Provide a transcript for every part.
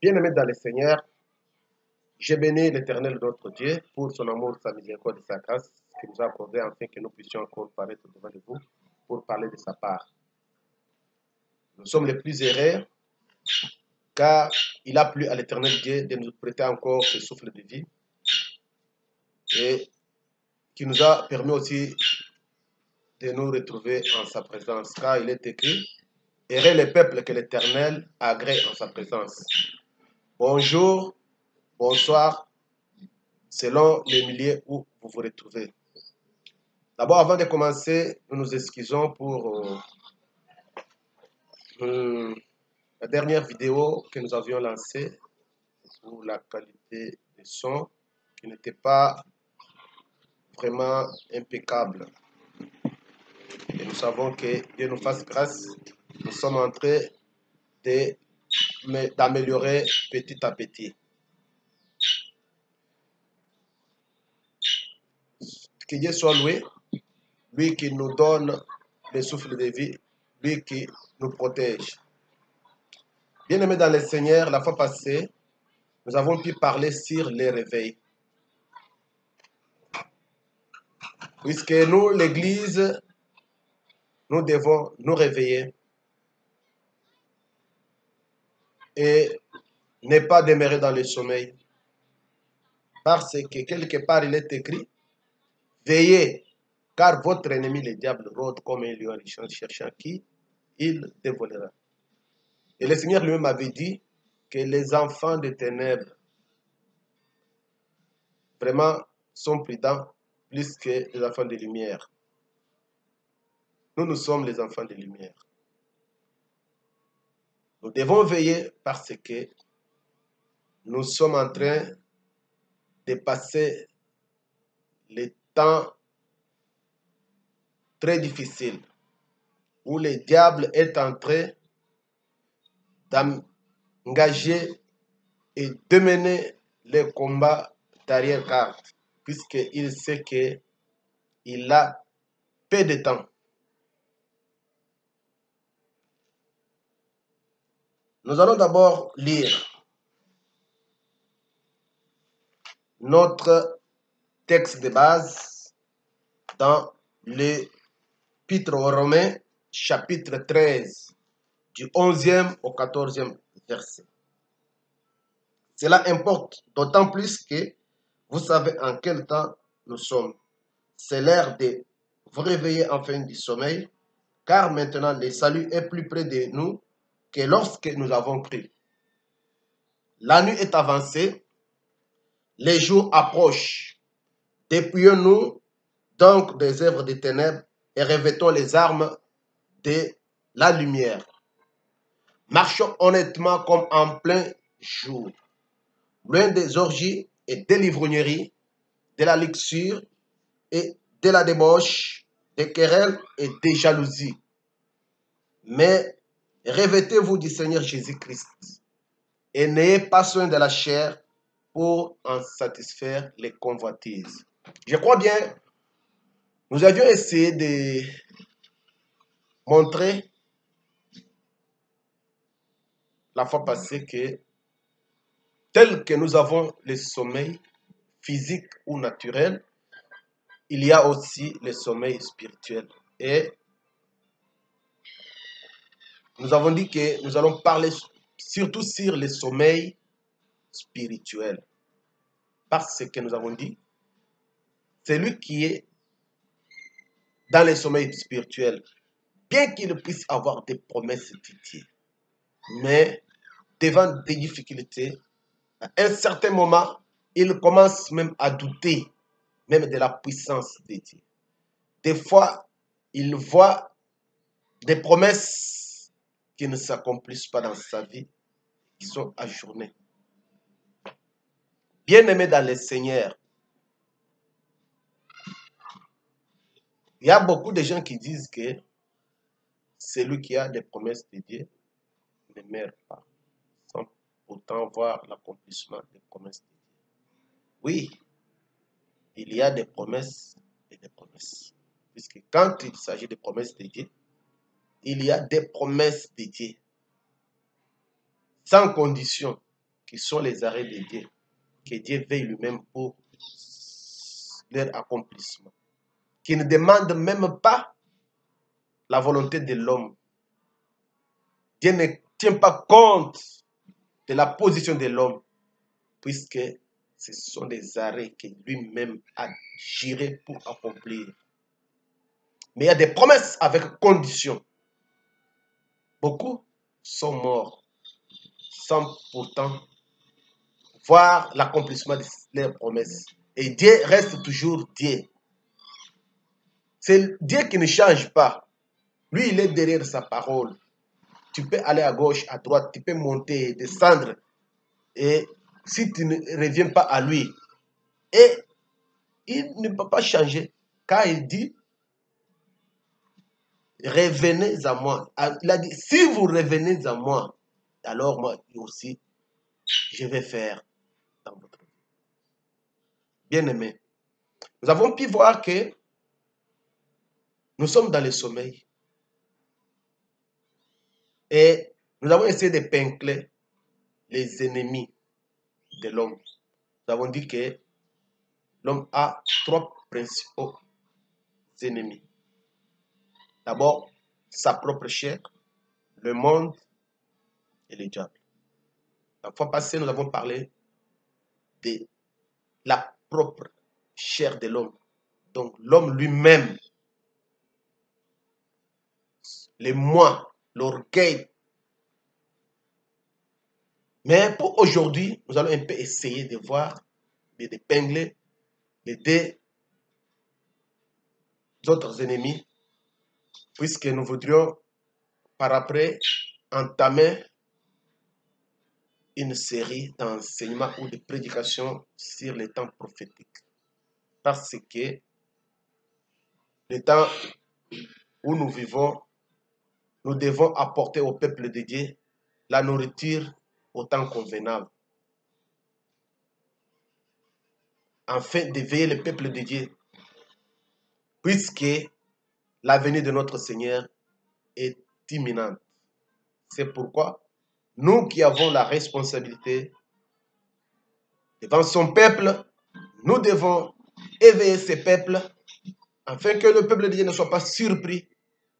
Bien-aimés dans le Seigneur, j'ai béni l'Éternel notre Dieu pour son amour, sa miséricorde et sa grâce qu'il nous a accordé afin que nous puissions encore paraître devant vous pour parler de sa part. Nous sommes les plus heureux car il a plu à l'Éternel Dieu de nous prêter encore ce souffle de vie et qui nous a permis aussi de nous retrouver en sa présence car il est écrit « Heureux le peuple que l'Éternel agrée en sa présence ». Bonjour, bonsoir, selon les milieux où vous vous retrouvez. D'abord, avant de commencer, nous nous excusons pour la dernière vidéo que nous avions lancée pour la qualité de son qui n'était pas vraiment impeccable. Et nous savons que Dieu nous fasse grâce. Nous sommes en train d'améliorer petit à petit. Que Dieu soit loué, lui qui nous donne le souffle de vie, lui qui nous protège. Bien-aimés dans le Seigneur, la fois passée, nous avons pu parler sur les réveils. Puisque nous, l'Église, nous devons nous réveiller et ne pas demeurer dans le sommeil. Parce que quelque part, il est écrit, veillez, car votre ennemi, le diable, rôde comme un lion cherchant qui il dévorera. Et le Seigneur lui-même avait dit que les enfants des ténèbres vraiment sont prudents plus que les enfants de lumière. Nous sommes les enfants de lumière. Nous devons veiller parce que nous sommes en train de passer les temps très difficiles où le diable est en train d'engager et de mener les combats d'arrière-garde puisqu'il sait qu'il a peu de temps. Nous allons d'abord lire notre texte de base dans l'Épître aux Romains, chapitre 13, du 11e au 14e verset. Cela importe d'autant plus que vous savez en quel temps nous sommes. C'est l'heure de vous réveiller enfin du sommeil, car maintenant le salut est plus près de nous que lorsque nous avons cru. La nuit est avancée, les jours approchent. Dépouillons-nous donc des œuvres des ténèbres et revêtons les armes de la lumière. Marchons honnêtement comme en plein jour, loin des orgies et des livrogneries, de la luxure et de la débauche, des querelles et des jalousies. Mais revêtez-vous du Seigneur Jésus-Christ et n'ayez pas soin de la chair pour en satisfaire les convoitises. Je crois bien, nous avions essayé de montrer la fois passée que tel que nous avons le sommeil physique ou naturel, il y a aussi le sommeil spirituel. Et nous avons dit que nous allons parler surtout sur le sommeil spirituel. Parce que nous avons dit, celui qui est dans le sommeil spirituel, bien qu'il puisse avoir des promesses de Dieu, mais devant des difficultés, à un certain moment, il commence même à douter même de la puissance de Dieu. Des fois, il voit des promesses qui ne s'accomplissent pas dans sa vie, qui sont ajournées. Bien-aimés dans le Seigneur, il y a beaucoup de gens qui disent que celui qui a des promesses de Dieu ne meurt pas, sans pourtant voir l'accomplissement des promesses de Dieu. Oui, il y a des promesses et des promesses. Puisque quand il s'agit de promesses de Dieu, il y a des promesses de Dieu, sans condition. qui sont les arrêts de Dieu, que Dieu veille lui-même pour leur accomplissement, qui ne demandent même pas la volonté de l'homme. Dieu ne tient pas compte de la position de l'homme, puisque ce sont des arrêts que lui-même a gérés pour accomplir. Mais il y a des promesses avec conditions. Beaucoup sont morts sans pourtant voir l'accomplissement de leurs promesses. Et Dieu reste toujours Dieu. C'est Dieu qui ne change pas. Lui, il est derrière sa parole. Tu peux aller à gauche, à droite, tu peux monter, descendre. Et si tu ne reviens pas à lui, et il ne peut pas changer. Car il dit, revenez à moi. Il a dit, si vous revenez à moi, alors moi aussi, je vais faire dans votre vie. Bien-aimés, nous avons pu voir que nous sommes dans le sommeil. Et nous avons essayé de peindre les ennemis de l'homme. Nous avons dit que l'homme a trois principaux ennemis. D'abord, sa propre chair, le monde et le diable. La fois passée, nous avons parlé de la propre chair de l'homme. Donc, l'homme lui-même, le moi, l'orgueil. Mais pour aujourd'hui, nous allons un peu essayer de voir, d'épingler les deux autres ennemis, puisque nous voudrions par après entamer une série d'enseignements ou de prédications sur les temps prophétiques. Parce que le temps où nous vivons, nous devons apporter au peuple de Dieu la nourriture au temps convenable, afin d'éveiller le peuple de Dieu, puisque l'avenir de notre Seigneur est imminent. C'est pourquoi nous qui avons la responsabilité devant son peuple, nous devons éveiller ce peuple afin que le peuple de Dieu ne soit pas surpris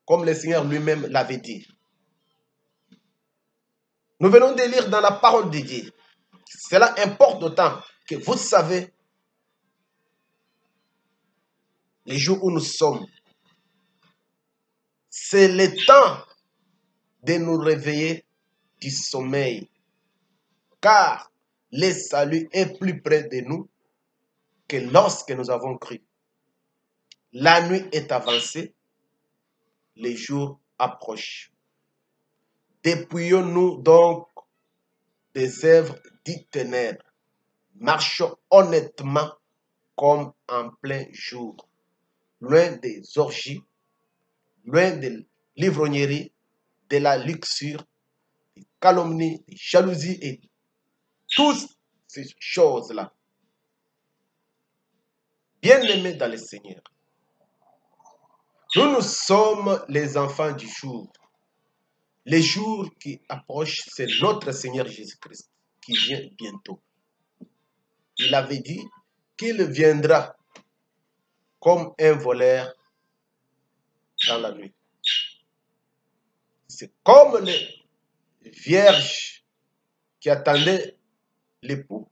comme le Seigneur lui-même l'avait dit. Nous venons de lire dans la parole de Dieu. Cela importe d'autant que vous savez les jours où nous sommes. C'est le temps de nous réveiller du sommeil. Car le salut est plus près de nous que lorsque nous avons cru. La nuit est avancée, les jours approchent. Dépouillons-nous donc des œuvres dites ténèbres. Marchons honnêtement comme en plein jour, loin des orgies, loin de l'ivrognerie, de la luxure, des calomnies, des jalousies et toutes ces choses-là. Bien-aimés dans le Seigneur, nous sommes les enfants du jour. Les jours qui approchent, c'est notre Seigneur Jésus-Christ qui vient bientôt. Il avait dit qu'il viendra comme un voleur dans la nuit. C'est comme les vierges qui attendaient l'époux.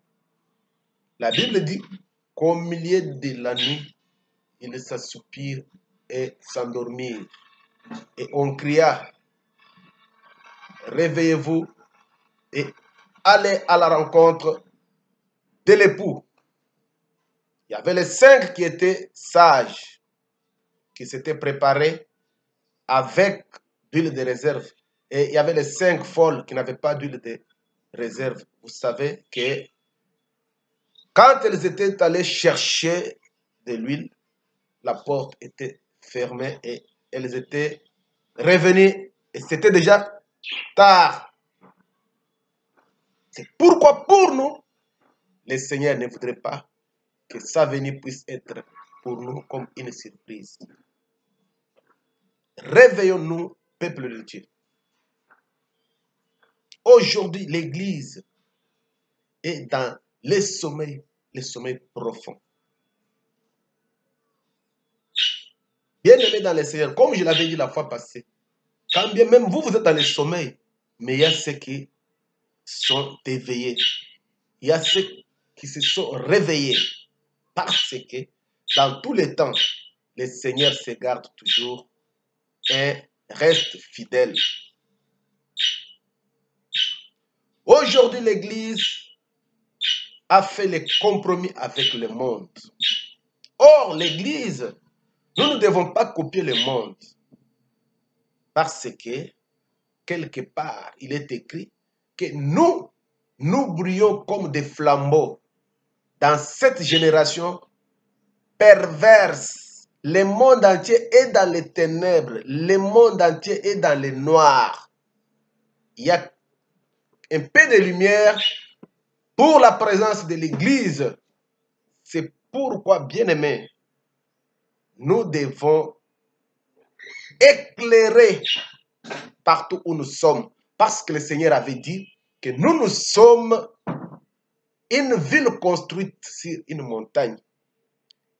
La Bible dit qu'au milieu de la nuit, ils s'assoupirent et s'endormirent. Et on cria, réveillez-vous et allez à la rencontre de l'époux. Il y avait les 5 qui étaient sages, qui s'étaient préparés avec d'huile de réserve. Et il y avait les 5 folles qui n'avaient pas d'huile de réserve. Vous savez que quand elles étaient allées chercher de l'huile, la porte était fermée et elles étaient revenues et c'était déjà tard. C'est pourquoi pour nous, le Seigneur ne voudrait pas que sa venue puisse être pour nous comme une surprise. Réveillons-nous, peuple de Dieu. Aujourd'hui, l'Église et dans les sommeils profonds. Bien-aimés dans le Seigneur, comme je l'avais dit la fois passée, quand bien même vous, vous êtes dans le sommeil, mais il y a ceux qui sont éveillés. Il y a ceux qui se sont réveillés parce que dans tous les temps, le Seigneur se garde toujours et reste fidèle. Aujourd'hui, l'Église a fait les compromis avec le monde. Or, l'Église, nous ne devons pas copier le monde parce que, quelque part, il est écrit que nous brillons comme des flambeaux dans cette génération perverse. Le monde entier est dans les ténèbres. Le monde entier est dans le noir. Il y a un peu de lumière pour la présence de l'Église. C'est pourquoi, bien-aimés, nous devons éclairer partout où nous sommes. Parce que le Seigneur avait dit que nous sommes une ville construite sur une montagne.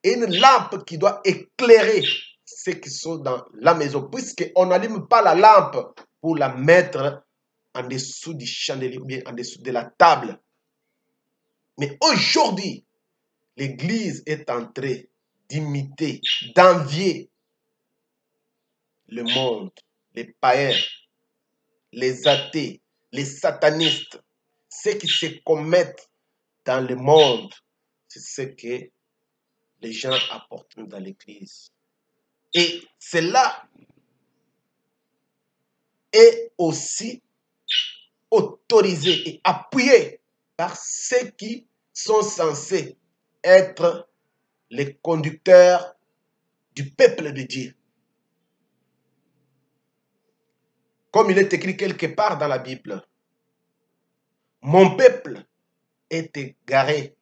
Une lampe qui doit éclairer ceux qui sont dans la maison. Puisqu'on n'allume pas la lampe pour la mettre en dessous du chandelier ou bien en dessous de la table. Mais aujourd'hui, l'Église est en train d'imiter, d'envier le monde, les païens, les athées, les satanistes, ceux qui se commettent dans le monde. C'est ce que les gens apportent dans l'Église. Et cela est aussi autorisé et appuyé par ceux qui sont censés être les conducteurs du peuple de Dieu. Comme il est écrit quelque part dans la Bible, mon peuple est égaré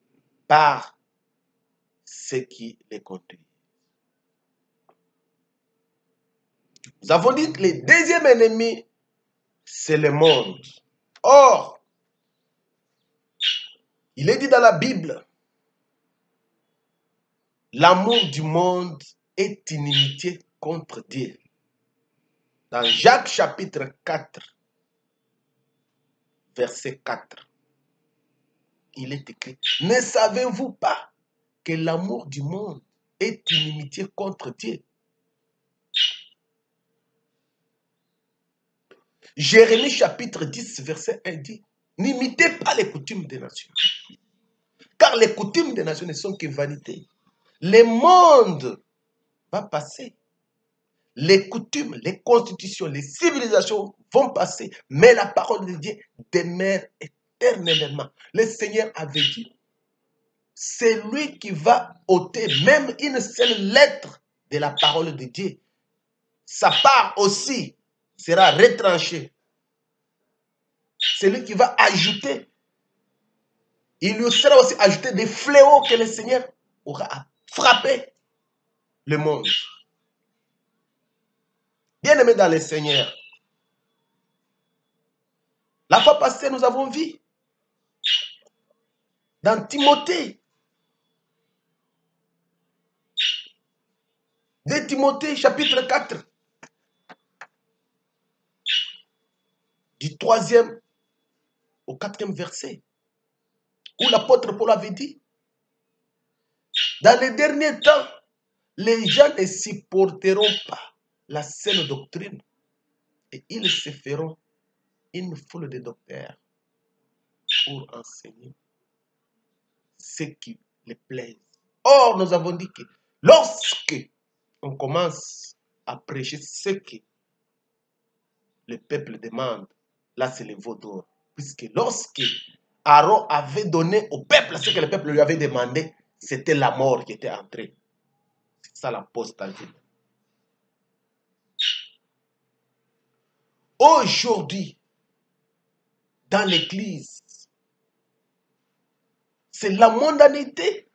par ceux qui les conduisent. Nous avons dit que le deuxième ennemi, c'est le monde. Or, il est dit dans la Bible, l'amour du monde est inimitié contre Dieu. Dans Jacques chapitre 4, verset 4, il est écrit, ne savez-vous pas que l'amour du monde est inimitié contre Dieu? Jérémie chapitre 10, verset 1 dit, n'imitez pas les coutumes des nations, car les coutumes des nations ne sont que vanité. Le monde va passer. Les coutumes, les constitutions, les civilisations vont passer, mais la parole de Dieu demeure éternellement. Le Seigneur avait dit, c'est lui qui va ôter même une seule lettre de la parole de Dieu. Sa part aussi sera retranchée. C'est lui qui va ajouter. Il lui sera aussi ajouté des fléaux que le Seigneur aura frappé le monde. Bien-aimés dans le Seigneur, la fois passée, nous avons vu dans Timothée, de Timothée chapitre 4, du 3e au 4e verset, où l'apôtre Paul avait dit, dans les derniers temps, les gens ne supporteront pas la saine doctrine et ils se feront une foule de docteurs pour enseigner ce qui les plaise. Or, nous avons dit que lorsque on commence à prêcher ce que le peuple demande, là c'est le veau d'or. Puisque lorsque Aaron avait donné au peuple ce que le peuple lui avait demandé, c'était la mort qui était entrée. C'est ça l'apostasie. Aujourd'hui, dans l'église, c'est la mondanité.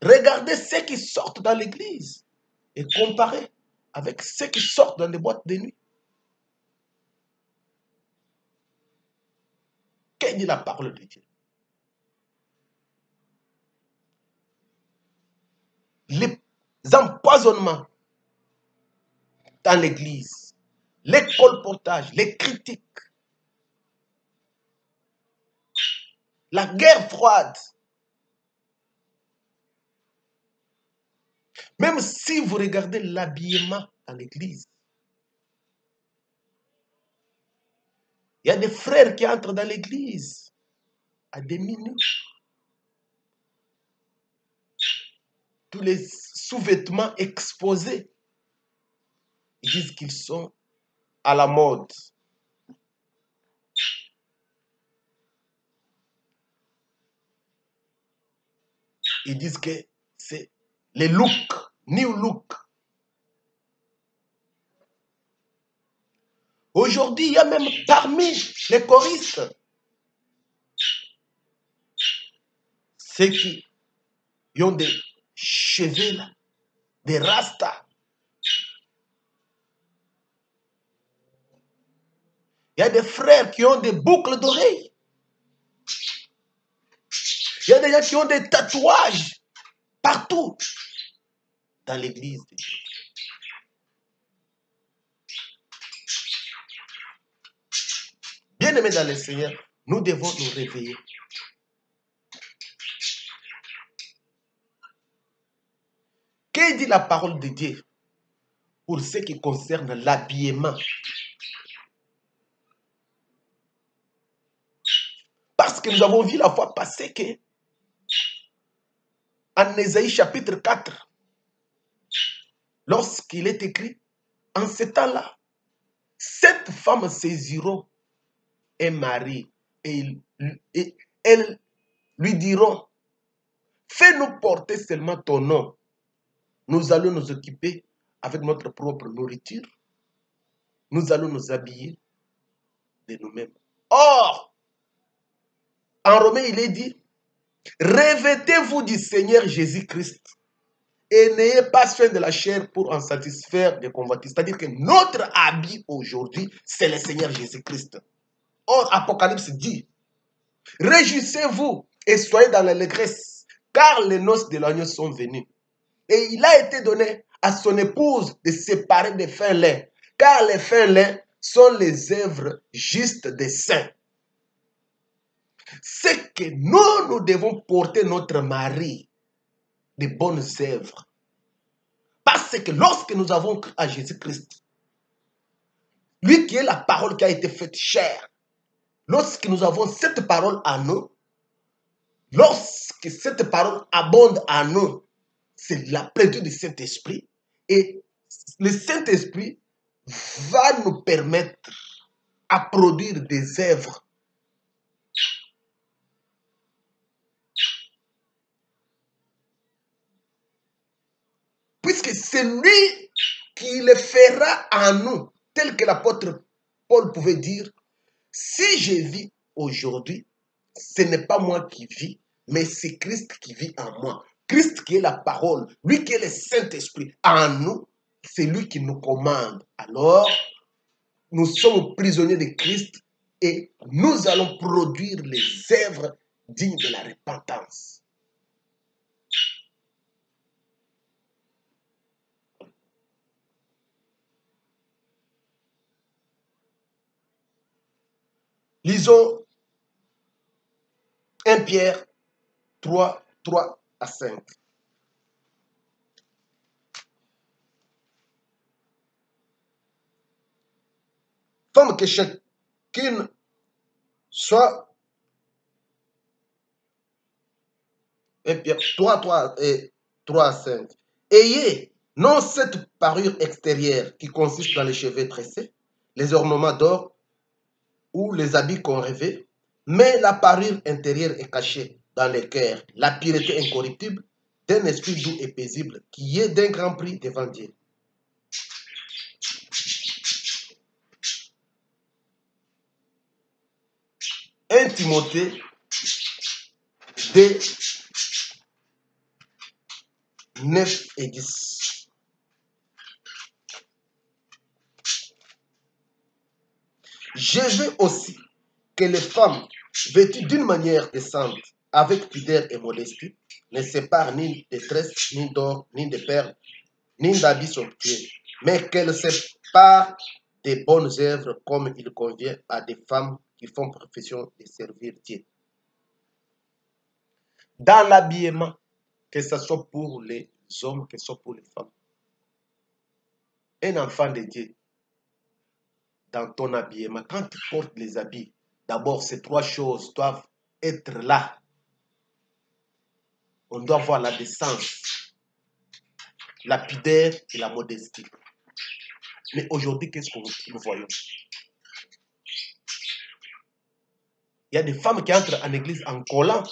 Regardez ceux qui sortent dans l'église et comparez avec ceux qui sortent dans les boîtes de nuit. Que dit la parole de Dieu? Les empoisonnements dans l'église, les colportages, les critiques, la guerre froide. Même si vous regardez l'habillement dans l'église, il y a des frères qui entrent dans l'église à des minutes. Tous les sous-vêtements exposés. Ils disent qu'ils sont à la mode. Ils disent que c'est les looks, new look. Aujourd'hui, il y a même parmi les choristes ceux qui ont des cheveux là, des rastas. Il y a des frères qui ont des boucles d'oreilles. Il y a des gens qui ont des tatouages partout dans l'église de Dieu. Bien-aimés dans le Seigneur, nous devons nous réveiller. Que dit la parole de Dieu pour ce qui concerne l'habillement? Parce que nous avons vu la fois passée que en Ésaïe chapitre 4, lorsqu'il est écrit, en ce temps-là, 7 femmes saisiront un mari et elles lui diront, fais-nous porter seulement ton nom. Nous allons nous occuper avec notre propre nourriture. Nous allons nous habiller de nous-mêmes. Or, en Romains, il est dit, revêtez-vous du Seigneur Jésus-Christ et n'ayez pas soin de la chair pour en satisfaire des convoitises. C'est-à-dire que notre habit aujourd'hui, c'est le Seigneur Jésus-Christ. Or, Apocalypse dit, réjouissez-vous et soyez dans l'allégresse, car les noces de l'agneau sont venues. Et il a été donné à son épouse de séparer des fins laids, car les fins laids sont les œuvres justes des saints. C'est que nous devons porter notre mari de bonnes œuvres. Parce que lorsque nous avons cru à Jésus-Christ, lui qui est la parole qui a été faite chair, lorsque nous avons cette parole en nous, lorsque cette parole abonde en nous, c'est la plénitude du Saint-Esprit. Et le Saint-Esprit va nous permettre à produire des œuvres. Puisque c'est lui qui le fera en nous, tel que l'apôtre Paul pouvait dire, si je vis aujourd'hui, ce n'est pas moi qui vis, mais c'est Christ qui vit en moi. Christ qui est la parole, lui qui est le Saint-Esprit en nous, c'est lui qui nous commande. Alors, nous sommes prisonniers de Christ et nous allons produire les œuvres dignes de la repentance. Lisons 1 Pierre 3, 3 à 5. Comme que chacune soit 1 Pierre 3, 3 et 3 à 5. Ayez non cette parure extérieure qui consiste dans les cheveux tressés, les ornements d'or ou les habits qu'on rêvait, mais la parure intérieure est cachée dans le cœur, la pureté incorruptible d'un esprit doux et paisible qui est d'un grand prix devant Dieu. Un Timothée 2, 9 et 10. Je veux aussi que les femmes vêtus d'une manière décente, avec pudeur et modestie, ne sépare ni de tresses, ni d'or, ni de perles, ni d'habits somptueux, mais qu'elle sépare des bonnes œuvres comme il convient à des femmes qui font profession de servir Dieu. Dans l'habillement, que ce soit pour les hommes, que ce soit pour les femmes, un enfant de Dieu, dans ton habillement, quand tu portes les habits, d'abord ces trois choses doivent être là. On doit voir la décence, la pudeur et la modestie. Mais aujourd'hui, qu'est-ce que nous voyons? Il y a des femmes qui entrent en église en collant.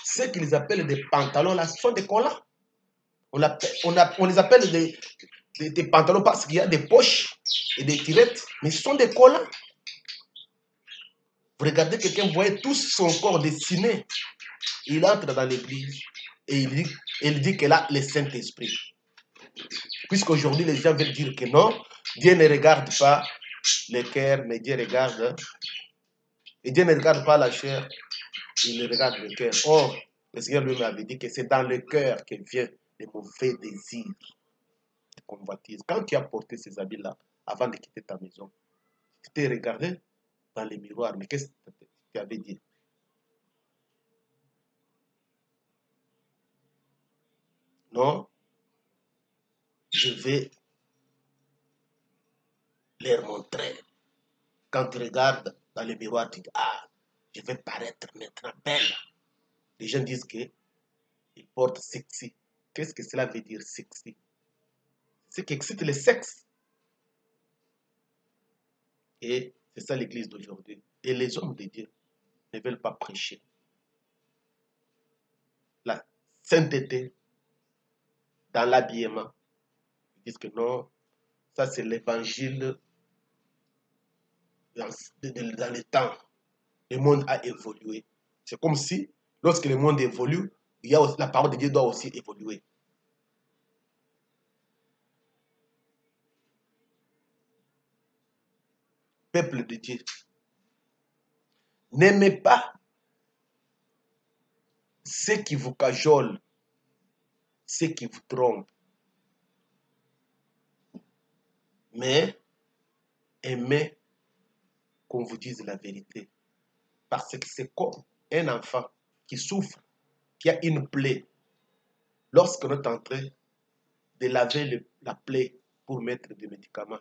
Ce qu'ils appellent des pantalons là, ce sont des collants. On les appelle des pantalons parce qu'il y a des poches et des tirettes, mais ce sont des collants. Vous regardez quelqu'un, vous voyez tout son corps dessiné. Il entre dans l'église et il dit qu'elle a le Saint-Esprit. Puisqu'aujourd'hui, les gens veulent dire que non, Dieu ne regarde pas le cœur, mais Dieu regarde. Et Dieu ne regarde pas la chair, il regarde le cœur. Or, le Seigneur lui m'avait dit que c'est dans le cœur que viennent les mauvais désirs, les convoitises. Quand tu as porté ces habits-là, avant de quitter ta maison, tu t'es regardé dans les miroirs, mais qu'est-ce que tu avais dit? Non, je vais leur montrer. Quand tu regardes dans le miroir, tu dis, ah, je vais paraître maintenant belle. Les gens disent qu'ils portent sexy. Qu'est-ce que cela veut dire sexy? C'est qui excite le sexe. Et c'est ça l'église d'aujourd'hui. Et les hommes de Dieu ne veulent pas prêcher la sainteté dans l'habillement. Ils disent que non, ça c'est l'évangile dans le temps. Le monde a évolué. C'est comme si, lorsque le monde évolue, il y a aussi, la parole de Dieu doit aussi évoluer. Peuple de Dieu, n'aimez pas ceux qui vous cajolent, ceux qui vous trompent, mais aimez qu'on vous dise la vérité. Parce que c'est comme un enfant qui souffre, qui a une plaie. Lorsqu'on est en train de laver la plaie pour mettre des médicaments,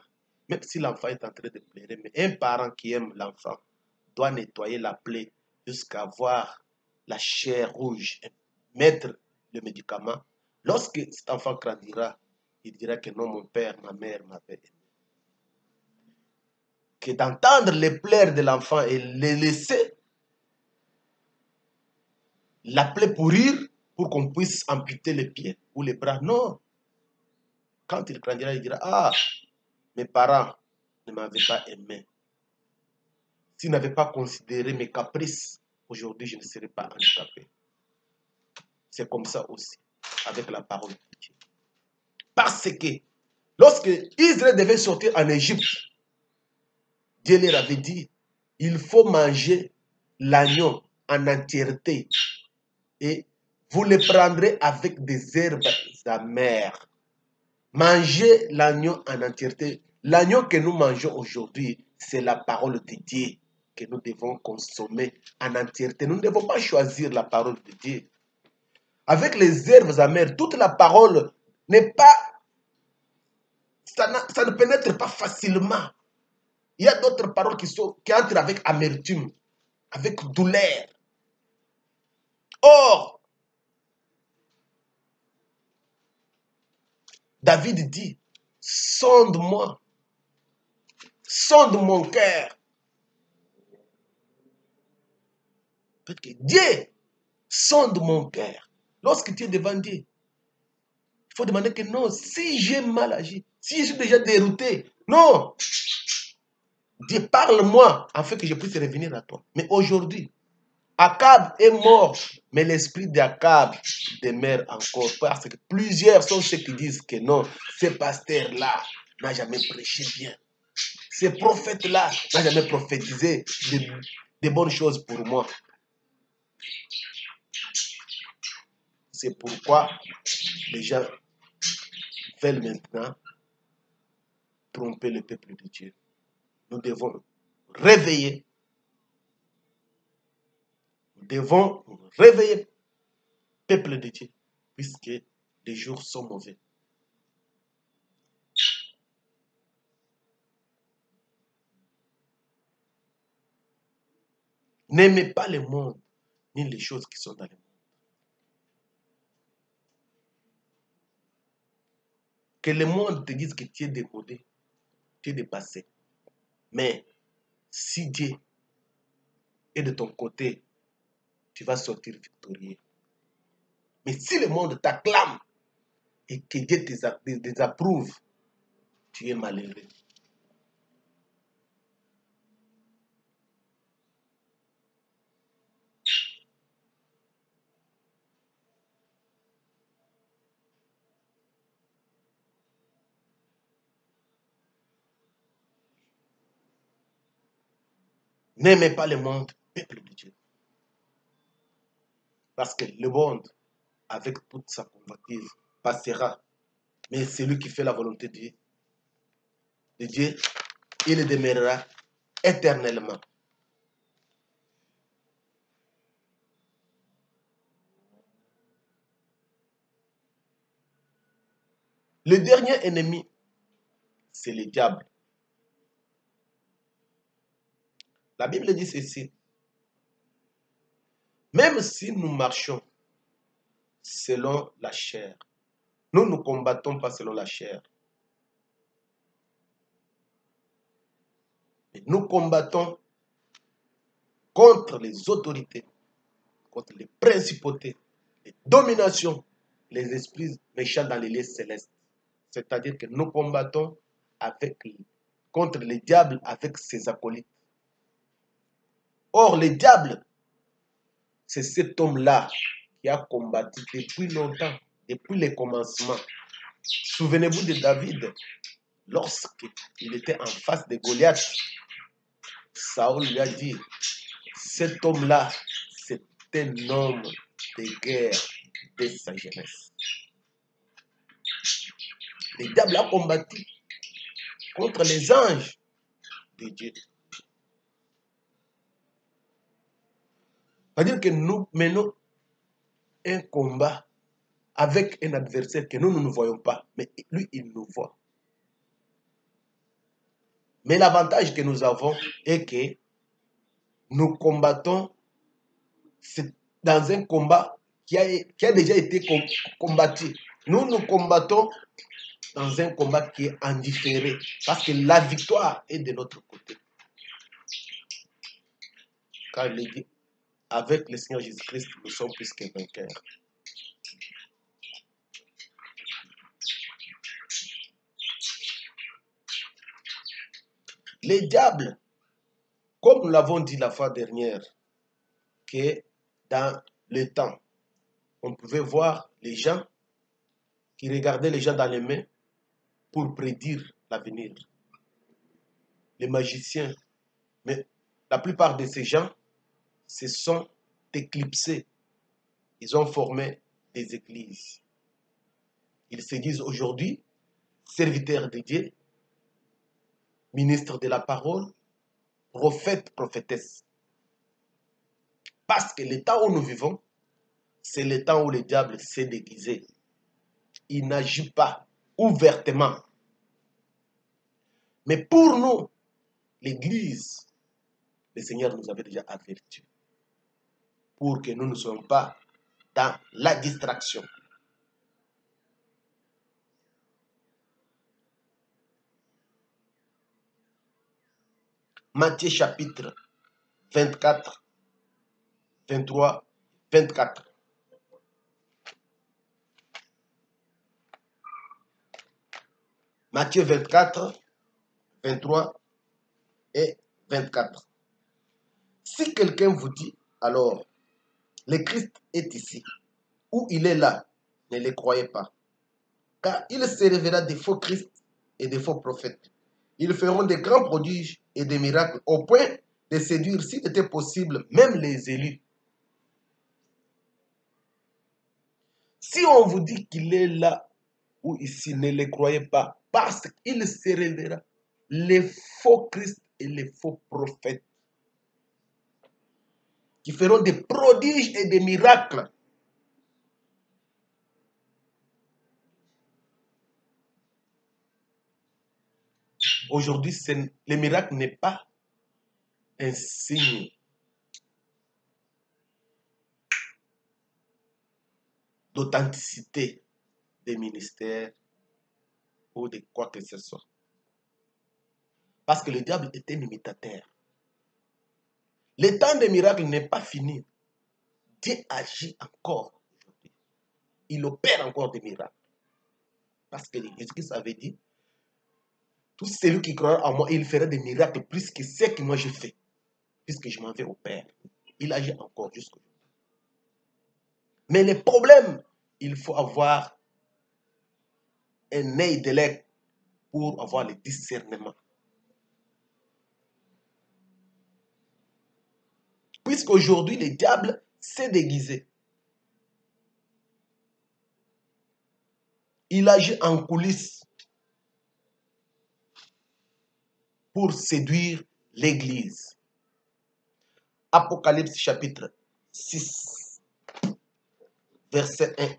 même si l'enfant est en train de pleurer, mais un parent qui aime l'enfant doit nettoyer la plaie jusqu'à voir la chair rouge et mettre le médicament. Lorsque cet enfant grandira, il dira que non, mon père, ma mère m'avait aimé. Que d'entendre les pleurs de l'enfant et les laisser la plaie pourrir pour qu'on puisse amputer les pieds ou les bras. Non. Quand il grandira, il dira, ah, mes parents ne m'avaient pas aimé. S'ils n'avaient pas considéré mes caprices, aujourd'hui, je ne serais pas handicapé. C'est comme ça aussi, avec la parole de Dieu. Parce que, lorsque Israël devait sortir en Égypte, Dieu leur avait dit, il faut manger l'agneau en entièreté et vous le prendrez avec des herbes amères. Mangez l'agneau en entièreté. L'agneau que nous mangeons aujourd'hui, c'est la parole de Dieu que nous devons consommer en entièreté. Nous ne devons pas choisir la parole de Dieu. Avec les herbes amères, toute la parole n'est pas... Ça ne pénètre pas facilement. Il y a d'autres paroles qui entrent avec amertume, avec douleur. Or, David dit, sonde-moi, sonde mon cœur. Parce que Dieu sonde mon cœur. Lorsque tu es devant Dieu, il faut demander que non, si j'ai mal agi, si je suis déjà dérouté, non. Dieu, parle-moi afin que je puisse revenir à toi. Mais aujourd'hui, Akab est mort, mais l'esprit d'Akab demeure encore. Parce que plusieurs sont ceux qui disent que non, ce pasteur-là n'a jamais prêché bien. Ce prophète-là n'a jamais prophétisé de bonnes choses pour moi. C'est pourquoi les gens veulent maintenant tromper le peuple de Dieu. Nous devons réveiller. Nous devons nous réveiller, peuple de Dieu, puisque les jours sont mauvais. N'aimez pas le monde, ni les choses qui sont dans le monde. Que le monde te dise que tu es démodé, tu es dépassé. Mais si Dieu est de ton côté, tu vas sortir victorieux. Mais si le monde t'acclame et que Dieu te désapprouve, tu es malheureux. N'aimez pas le monde, peuple de Dieu. Parce que le monde, avec toute sa convoitise, passera. Mais celui qui fait la volonté de Dieu, il demeurera éternellement. Le dernier ennemi, c'est le diable. La Bible dit ceci. Même si nous marchons selon la chair, nous ne combattons pas selon la chair. Mais nous combattons contre les autorités, contre les principautés, les dominations, les esprits méchants dans les lieux célestes. C'est-à-dire que nous combattons contre le diable avec ses acolytes. Or, le diable, c'est cet homme-là qui a combattu depuis longtemps, depuis le commencement. Souvenez-vous de David, lorsqu'il était en face de Goliath, Saül lui a dit, cet homme-là, c'est un homme de guerre de sa jeunesse. Le diable a combattu contre les anges de Dieu. C'est-à-dire que nous menons un combat avec un adversaire que nous ne voyons pas, mais lui, il nous voit. Mais l'avantage que nous avons est que nous combattons dans un combat qui a déjà été combattu. Nous combattons dans un combat qui est indifféré, parce que la victoire est de notre côté. Car il dit, avec le Seigneur Jésus-Christ, nous sommes plus que vainqueurs. Les diables, comme nous l'avons dit la fois dernière, que dans le temps, on pouvait voir les gens qui regardaient les gens dans les mains pour prédire l'avenir. Les magiciens, mais la plupart de ces gens se sont éclipsés. Ils ont formé des églises. Ils se disent aujourd'hui serviteurs de Dieu, ministres de la parole, prophètes, prophétesses. Parce que le temps où nous vivons, c'est le temps où le diable s'est déguisé. Il n'agit pas ouvertement. Mais pour nous, l'Église, le Seigneur nous avait déjà avertis pour que nous ne soyons pas dans la distraction. Matthieu chapitre 24, 23, 24. Matthieu 24, 23 et 24. Si quelqu'un vous dit, alors, le Christ est ici, ou il est là, ne le croyez pas. Car il se révélera des faux Christ et des faux prophètes. Ils feront des grands prodiges et des miracles au point de séduire, s'il était possible, même les élus. Si on vous dit qu'il est là ou ici, ne le croyez pas, parce qu'il se révélera les faux Christ et les faux prophètes qui feront des prodiges et des miracles. Aujourd'hui, le miracle n'est pas un signe d'authenticité des ministères ou de quoi que ce soit. Parce que le diable est un imitateur. Le temps des miracles n'est pas fini. Dieu agit encore aujourd'hui. Il opère encore des miracles. Parce que Jésus-Christ avait dit, tout celui qui croira en moi, il fera des miracles plus que ce que moi je fais. Puisque je m'en vais au Père. Il agit encore jusqu'aujourd'hui. Mais le problème, il faut avoir un œil de l'aigle pour avoir le discernement. Puisqu'aujourd'hui, le diable s'est déguisé. Il agit en coulisses pour séduire l'Église. Apocalypse chapitre 6, verset 1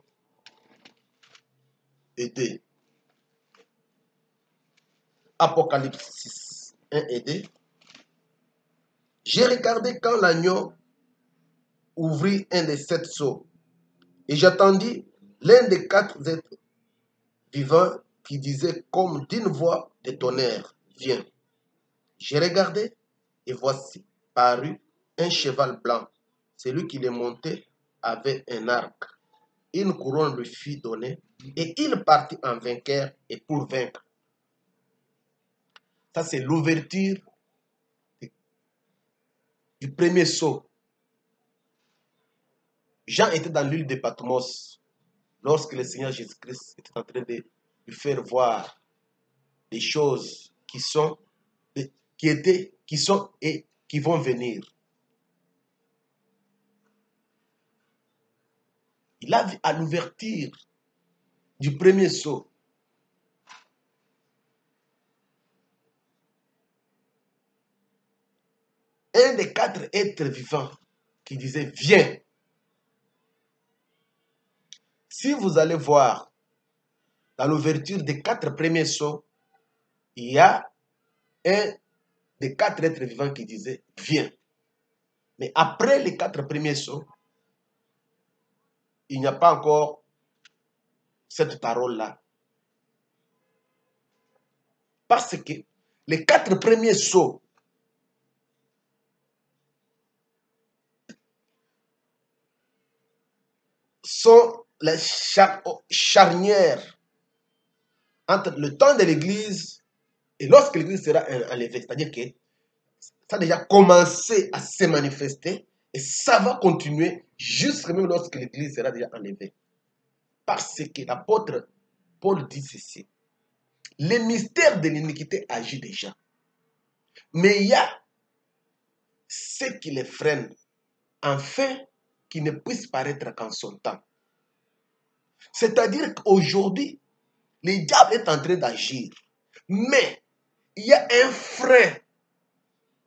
et 2. Apocalypse 6, 1 et 2. J'ai regardé quand l'agneau ouvrit un des 7 sceaux, et j'attendis l'un des 4 êtres vivants qui disait comme d'une voix de tonnerre, viens. J'ai regardé, et voici, parut un cheval blanc. Celui qui le montait avait un arc. Une couronne lui fut donnée, et il partit en vainqueur et pour vaincre. Ça, c'est l'ouverture du premier sceau. Jean était dans l'île de Patmos lorsque le Seigneur Jésus-Christ était en train de lui faire voir des choses qui sont et qui vont venir. Il a vu à l'ouverture du premier sceau un des 4 êtres vivants qui disait viens. Si vous allez voir dans l'ouverture des 4 premiers sceaux, il y a un des 4 êtres vivants qui disait viens. Mais après les 4 premiers sceaux, il n'y a pas encore cette parole-là. Parce que les 4 premiers sceaux sont la charnière entre le temps de l'Église et lorsque l'Église sera enlevée. C'est-à-dire que ça a déjà commencé à se manifester et ça va continuer jusqu'à même lorsque l'Église sera déjà enlevée. Parce que l'apôtre Paul dit ceci. Les mystères de l'iniquité agit déjà. Mais il y a ce qui les freine, afin qu'ils ne puissent paraître qu'en son temps. C'est-à-dire qu'aujourd'hui, le diable est en train d'agir. Mais il y a un frein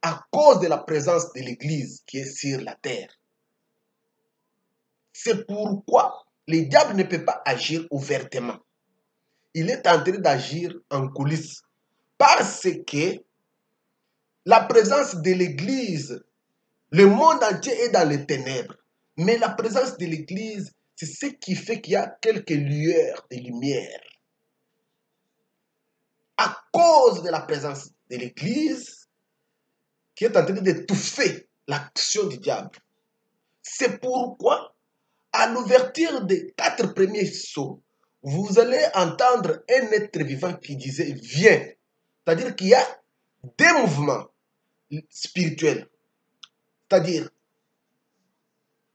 à cause de la présence de l'Église qui est sur la terre. C'est pourquoi le diable ne peut pas agir ouvertement. Il est en train d'agir en coulisses. Parce que la présence de l'Église, le monde entier est dans les ténèbres. Mais la présence de l'Église, c'est ce qui fait qu'il y a quelques lueurs de lumière. À cause de la présence de l'Église, qui est en train d'étouffer l'action du diable. C'est pourquoi, à l'ouverture des 4 premiers sceaux, vous allez entendre un être vivant qui disait « Viens ». C'est-à-dire qu'il y a des mouvements spirituels. C'est-à-dire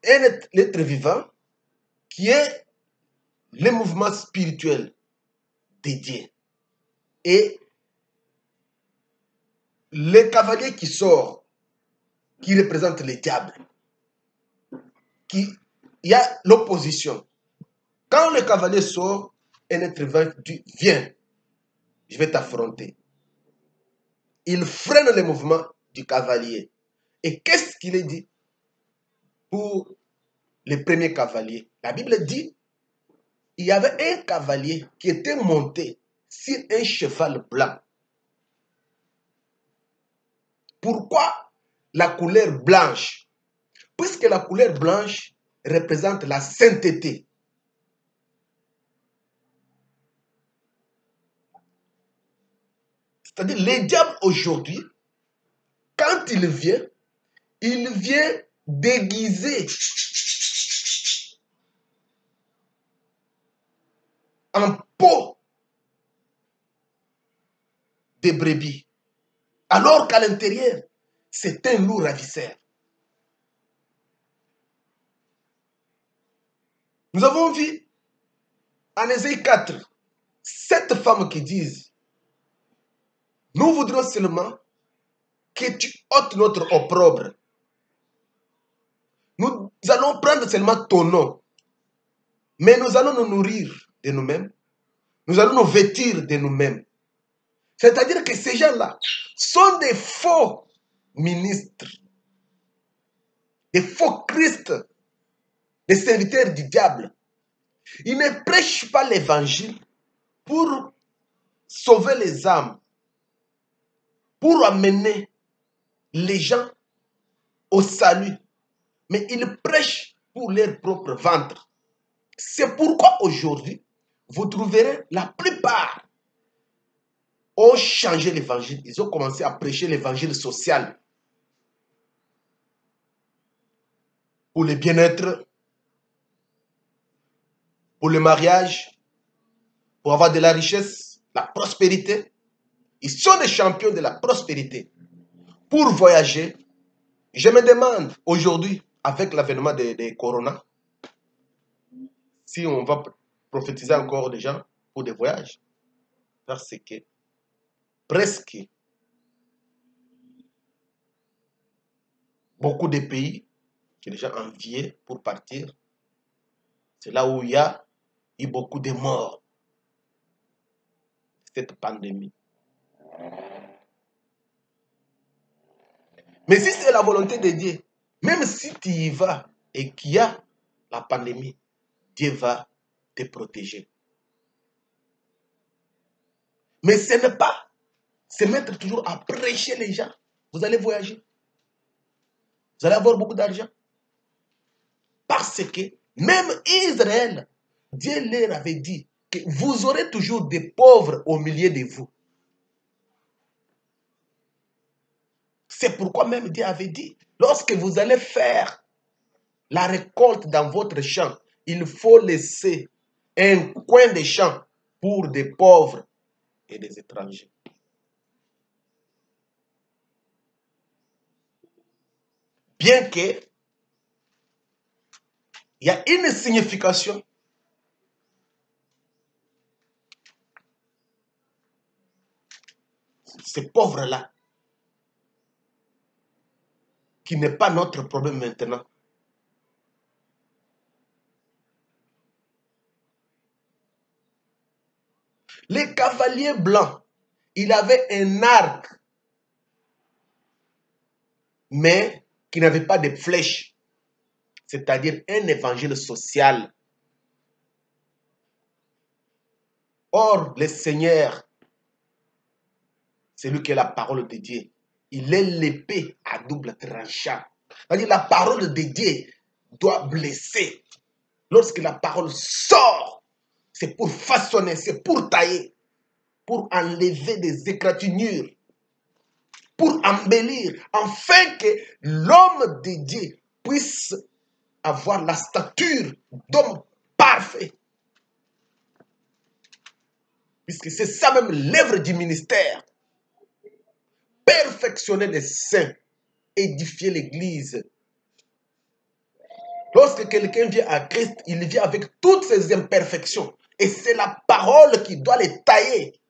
un être vivant qui est le mouvement spirituel dédié. Et le cavalier qui sort qui représente le diable. Il y a l'opposition. Quand le cavalier sort, un être vivant dit, viens, je vais t'affronter. Il freine le mouvement du cavalier. Et qu'est-ce qu'il est dit pour le premier cavalier? La Bible dit, il y avait un cavalier qui était monté sur un cheval blanc. Pourquoi la couleur blanche? Puisque la couleur blanche représente la sainteté. C'est-à-dire, le diable aujourd'hui, quand il vient déguisé en peau de brebis, alors qu'à l'intérieur, c'est un loup ravisseur. Nous avons vu en Ésaïe 4, 7 femmes qui disent, nous voudrons seulement que tu ôtes notre opprobre. Nous allons prendre seulement ton nom, mais nous allons nous nourrir de nous-mêmes. Nous allons nous vêtir de nous-mêmes. C'est-à-dire que ces gens-là sont des faux ministres, des faux Christ, des serviteurs du diable. Ils ne prêchent pas l'évangile pour sauver les âmes, pour amener les gens au salut, mais ils prêchent pour leur propre ventre. C'est pourquoi aujourd'hui, vous trouverez la plupart ont changé l'évangile. Ils ont commencé à prêcher l'évangile social pour le bien-être, pour le mariage, pour avoir de la richesse, la prospérité. Ils sont des champions de la prospérité. Pour voyager, je me demande aujourd'hui, avec l'avènement de Corona, si on va prophétiser encore des gens pour des voyages. Parce que presque beaucoup de pays que les gens enviaient pour partir, c'est là où il y a eu beaucoup de morts. Cette pandémie. Mais si c'est la volonté de Dieu, même si tu y vas et qu'il y a la pandémie, Dieu va te protéger. Mais ce n'est pas se mettre toujours à prêcher les gens. Vous allez voyager. Vous allez avoir beaucoup d'argent. Parce que même Israël, Dieu leur avait dit que vous aurez toujours des pauvres au milieu de vous. C'est pourquoi même Dieu avait dit, lorsque vous allez faire la récolte dans votre champ, il faut laisser un coin de champ pour des pauvres et des étrangers. Bien que il y a une signification ces pauvres-là, qui n'est pas notre problème maintenant. Les cavaliers blancs, il avait un arc, mais qui n'avait pas de flèches, c'est-à-dire un évangile social. Or, le Seigneur, c'est lui qui est la parole de Dieu. Il est l'épée à double tranchant. C'est-à-dire la parole de Dieu doit blesser. Lorsque la parole sort, c'est pour façonner, c'est pour tailler, pour enlever des égratignures, pour embellir, afin que l'homme de Dieu puisse avoir la stature d'homme parfait. Puisque c'est ça même l'œuvre du ministère. Perfectionner les saints, édifier l'Église. Lorsque quelqu'un vient à Christ, il vient avec toutes ses imperfections. Et c'est la parole qui doit les tailler.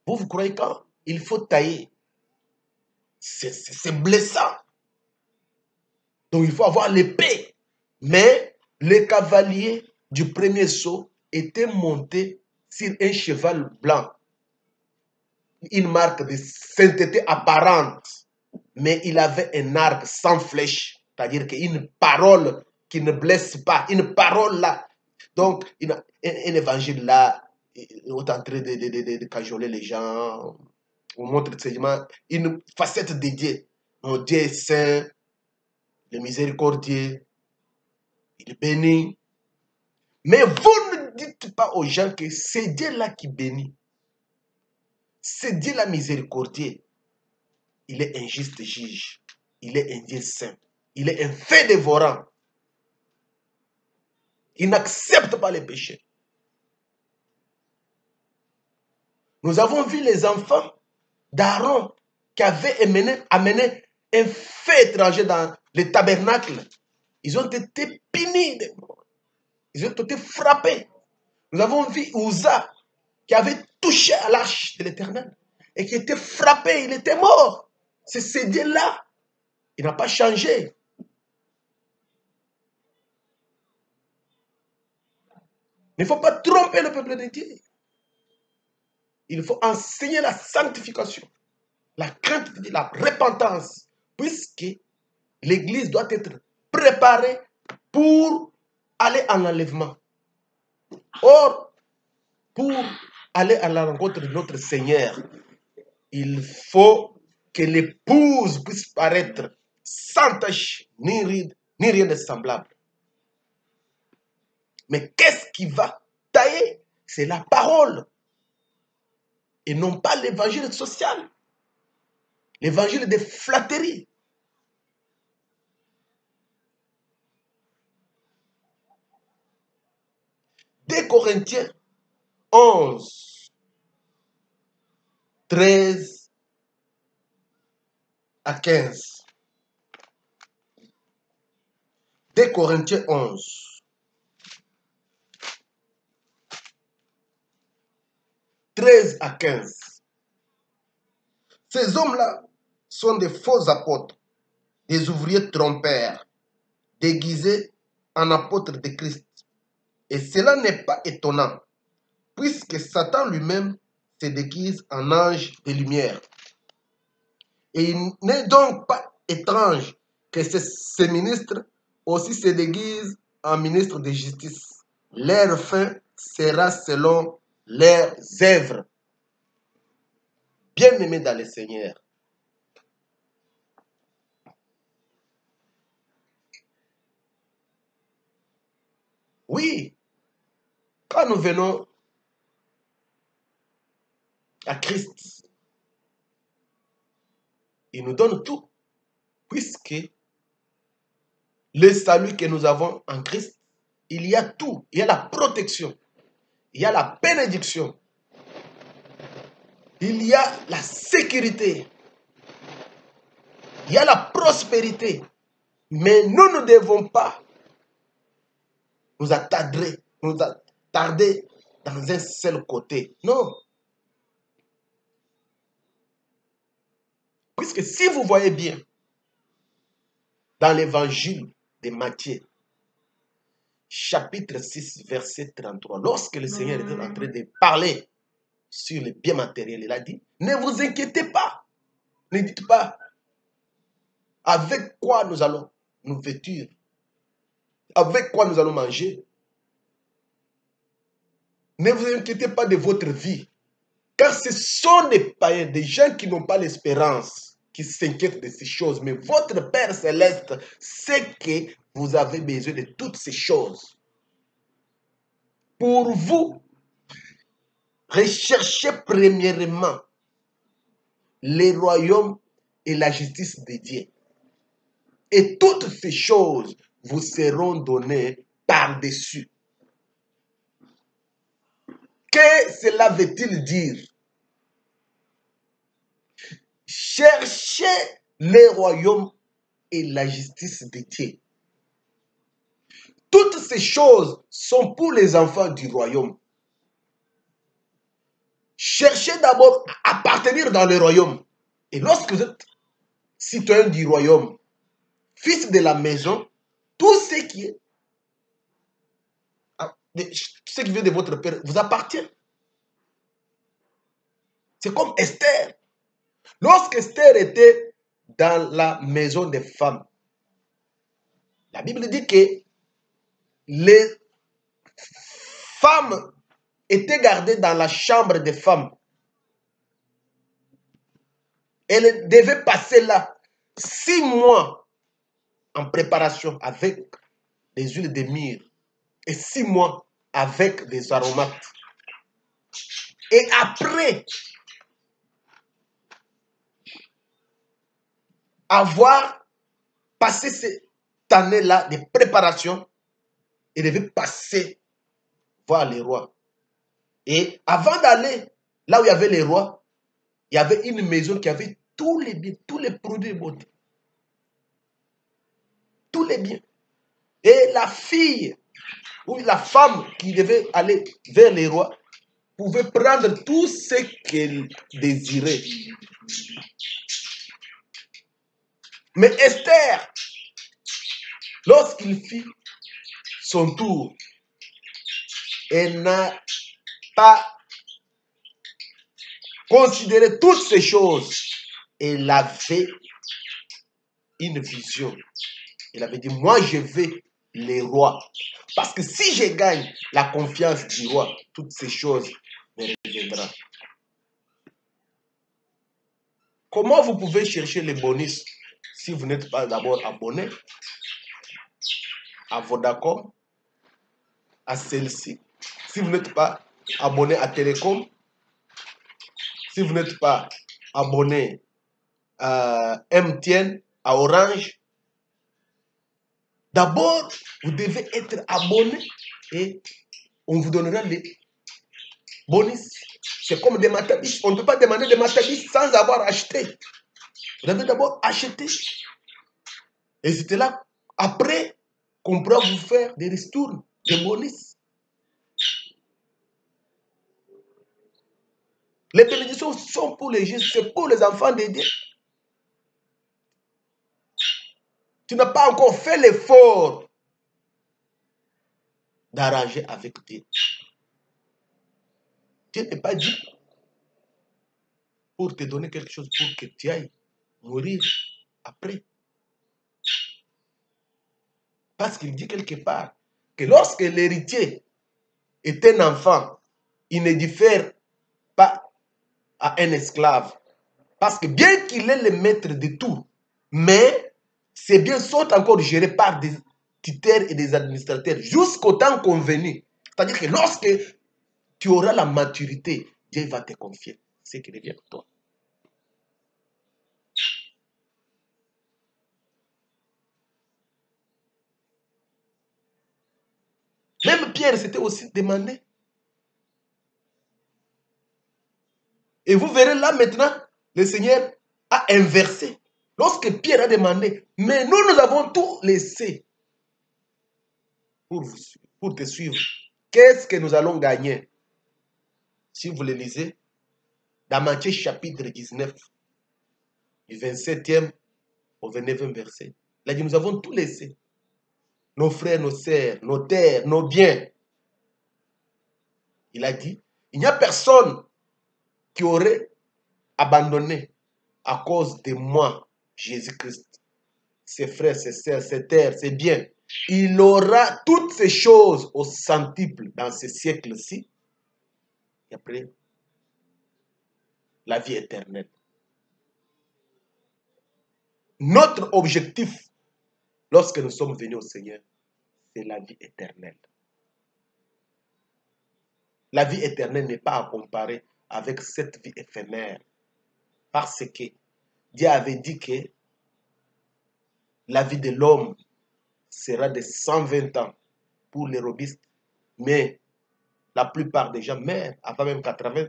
Vous croyez quand il faut tailler? c'est blessant. Donc il faut avoir l'épée. Mais les cavaliers du premier saut étaient montés sur un cheval blanc. Une marque de sainteté apparente. Mais il avait un arc sans flèche. C'est-à-dire qu'une parole qui ne blesse pas. Une parole là. Donc, un évangile là, il est en train de cajoler les gens. On montre seulement une facette dédiée. Mon Dieu est saint, le miséricordieux, il est béni. Mais vous ne dites pas aux gens que c'est Dieu-là qui bénit. C'est Dieu-là miséricordieux. Il est un juste juge. Il est un Dieu saint. Il est un fait dévorant. Il n'accepte pas les péchés. Nous avons vu les enfants d'Aaron qui avaient amené un fait étranger dans le tabernacle. Ils ont été punis. Ils ont été frappés. Nous avons vu Uza qui avait touché à l'arche de l'Éternel et qui était frappé, il était mort. C'est ce Dieu-là. Il n'a pas changé. Il ne faut pas tromper le peuple de Dieu. Il faut enseigner la sanctification, la crainte de Dieu, la repentance, puisque l'Église doit être préparée pour aller en enlèvement. Or, pour aller à la rencontre de notre Seigneur, il faut que l'épouse puisse paraître sans tache, ni ride, ni rien de semblable. Mais qu'est-ce qui va tailler? C'est la parole. Et non pas l'évangile social. L'évangile des flatteries. Deux Corinthiens 11, 13 à 15. 2 Corinthiens 11, 13 à 15. Ces hommes-là sont des faux apôtres, des ouvriers trompeurs, déguisés en apôtres de Christ. Et cela n'est pas étonnant, puisque Satan lui-même se déguise en ange de lumière. Et il n'est donc pas étrange que ces ministres aussi se déguisent en ministres de justice. Leur fin sera selon leurs œuvres. Bien-aimés dans le Seigneur, oui, quand nous venons à Christ, il nous donne tout, puisque le salut que nous avons en Christ, il y a tout. Il y a la protection, il y a la bénédiction, il y a la sécurité, il y a la prospérité. Mais nous ne devons pas nous attarder dans un seul côté. Non. Puisque si vous voyez bien, dans l'évangile de Matthieu, chapitre 6, verset 33, lorsque le Seigneur était en train de parler sur les biens matériels, il a dit, ne vous inquiétez pas. Ne dites pas avec quoi nous allons nous vêtir, avec quoi nous allons manger. Ne vous inquiétez pas de votre vie, car ce sont des païens, des gens qui n'ont pas l'espérance, qui s'inquiètent de ces choses. Mais votre Père Céleste sait que vous avez besoin de toutes ces choses. Pour vous, recherchez premièrement le royaume et la justice de Dieu. Et toutes ces choses vous seront données par-dessus. Que cela veut-il dire? Cherchez le royaume et la justice de Dieu. Toutes ces choses sont pour les enfants du royaume. Cherchez d'abord à appartenir dans le royaume. Et lorsque vous êtes citoyen du royaume, fils de la maison, tout ce qui est, ce qui vient de votre père vous appartient. C'est comme Esther. Lorsque Esther était dans la maison des femmes, la Bible dit que les femmes étaient gardées dans la chambre des femmes. Elle devait passer là 6 mois en préparation avec des huiles de myrrhe et 6 mois avec des aromates. Et après avoir passé cette année-là de préparation, elle devait passer voir les rois. Et avant d'aller là où il y avait les rois, il y avait une maison qui avait tous les biens, tous les produits de beauté. Tous les biens. Et la fille ou la femme qui devait aller vers les rois pouvait prendre tout ce qu'elle désirait. Mais Esther, lorsqu'il fit son tour, elle n'a pas considéré toutes ces choses. Elle avait une vision. Elle avait dit, moi je vais les rois. Parce que si je gagne la confiance du roi, toutes ces choses me reviendront. Comment vous pouvez chercher les bonus si vous n'êtes pas d'abord abonné à Vodacom, à celle-ci, si vous n'êtes pas abonné à Télécom, si vous n'êtes pas abonné à MTN, à Orange, d'abord, vous devez être abonné et on vous donnera les bonus. C'est comme des matabis. On ne peut pas demander des matabis sans avoir acheté. Vous devez d'abord acheter. Et c'était là, après, qu'on pourra vous faire des ristournes, des bonus. Les bénédictions sont pour les justes, c'est pour les enfants de Dieu. Tu n'as pas encore fait l'effort d'arranger avec Dieu. Dieu n'est pas dit pour te donner quelque chose pour que tu ailles mourir après. Parce qu'il dit quelque part que lorsque l'héritier est un enfant, il ne diffère pas à un esclave. Parce que bien qu'il est le maître de tout, mais ces biens sont encore gérés par des tuteurs et des administrateurs jusqu'au temps convenu. C'est-à-dire que lorsque tu auras la maturité, Dieu va te confier ce qui revient à toi. Même Pierre s'était aussi demandé. Et vous verrez là maintenant, le Seigneur a inversé. Lorsque Pierre a demandé, mais nous avons tout laissé pour te suivre. Qu'est-ce que nous allons gagner? Si vous le lisez, dans Matthieu chapitre 19, du 27e au 29e verset, il a dit, nous avons tout laissé. Nos frères, nos sœurs, nos terres, nos biens. Il a dit, il n'y a personne qui aurait abandonné à cause de moi, Jésus-Christ, ses frères, ses sœurs, ses terres, ses biens. Il aura toutes ces choses au centuple dans ce siècle-ci. Et après, la vie éternelle. Notre objectif, lorsque nous sommes venus au Seigneur, c'est la vie éternelle. La vie éternelle n'est pas à comparer avec cette vie éphémère. Parce que Dieu avait dit que la vie de l'homme sera de 120 ans pour les robistes, mais la plupart des gens meurent avant même 80.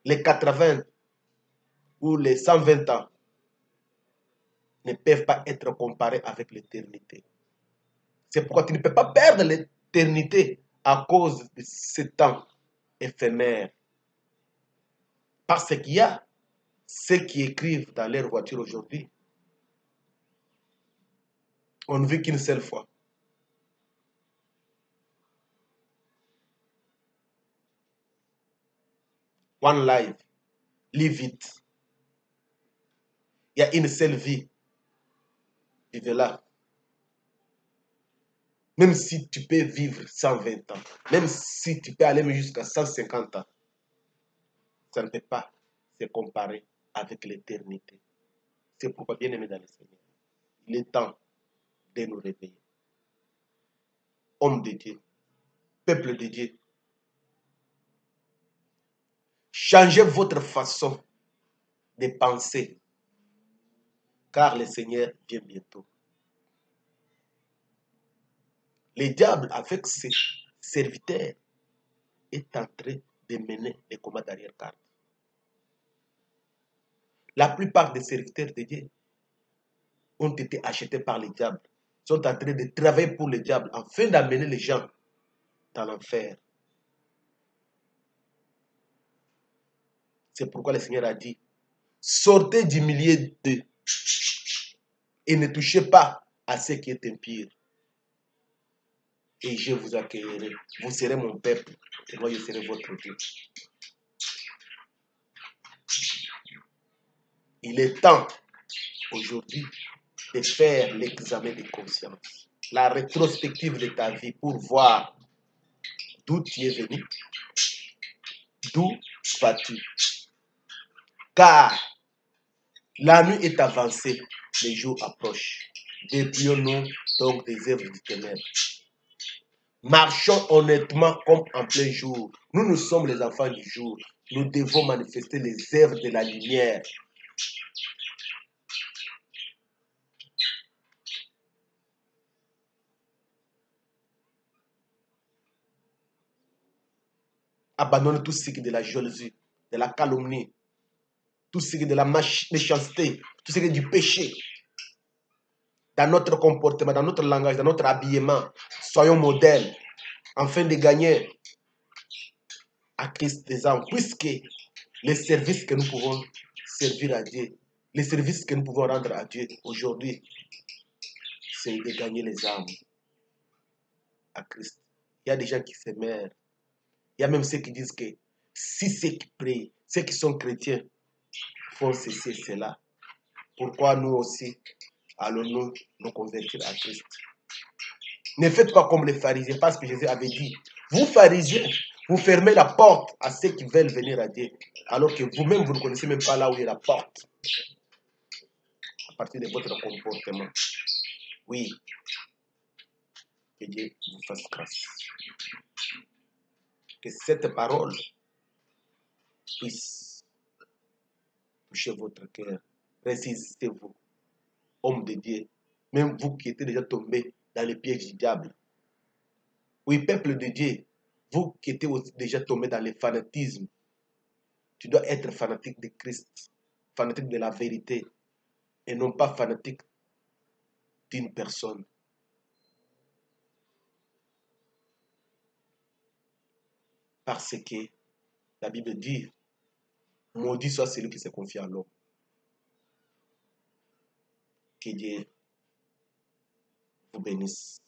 Les 80 ou les 120 ans ne peuvent pas être comparés avec l'éternité. C'est pourquoi tu ne peux pas perdre l'éternité à cause de ce temps éphémère. Parce qu'il y a ceux qui écrivent dans leur voiture aujourd'hui, on ne vit qu'une seule fois. One life, live it. Il y a une seule vie, vivez-la. Même si tu peux vivre 120 ans, même si tu peux aller jusqu'à 150 ans, ça ne peut pas se comparer avec l'éternité. C'est pourquoi, bien aimé dans le Seigneur, il est temps de nous réveiller. Hommes de Dieu, peuple de Dieu, changez votre façon de penser, car le Seigneur vient bientôt. Le diable, avec ses serviteurs, est en train de mener les combats d'arrière-garde. La plupart des serviteurs de Dieu ont été achetés par le diable, sont en train de travailler pour le diable afin d'amener les gens dans l'enfer. C'est pourquoi le Seigneur a dit, sortez du milieu d'eux et ne touchez pas à ce qui est impur. Et je vous accueillerai. Vous serez mon peuple et moi je serai votre Dieu. Il est temps aujourd'hui de faire l'examen de conscience, la rétrospective de ta vie pour voir d'où tu es venu, d'où vas-tu. Car la nuit est avancée, les jours approchent. Déplions-nous donc des œuvres du ténèbre. Marchons honnêtement comme en plein jour. Nous sommes les enfants du jour. Nous devons manifester les œuvres de la lumière. Abandonnez tout ce qui est de la jalousie, de la calomnie, tout ce qui est de la méchanceté, tout ce qui est du péché. Dans notre comportement, dans notre langage, dans notre habillement, soyons modèles afin de gagner à Christ des âmes, puisque les services que nous pouvons servir à Dieu, les services que nous pouvons rendre à Dieu aujourd'hui, c'est de gagner les âmes à Christ. Il y a des gens qui se meurent. Il y a même ceux qui disent que si ceux qui prient, ceux qui sont chrétiens font ceci, cela, pourquoi nous aussi allons-nous nous convertir à Christ? Ne faites pas comme les pharisiens, parce que Jésus avait dit, vous pharisiens, vous fermez la porte à ceux qui veulent venir à Dieu, alors que vous-même, vous ne connaissez même pas là où est la porte. À partir de votre comportement. Oui, que Dieu vous fasse grâce. Que cette parole puisse toucher votre cœur. Résistez-vous, homme de Dieu, même vous qui étiez déjà tombés dans les pièges du diable. Oui, peuple de Dieu, vous qui étiez déjà tombés dans le fanatisme, tu dois être fanatique de Christ, fanatique de la vérité, et non pas fanatique d'une personne. Parce que la Bible dit, maudit soit celui qui se confie à l'homme. Que Dieu vous bénisse.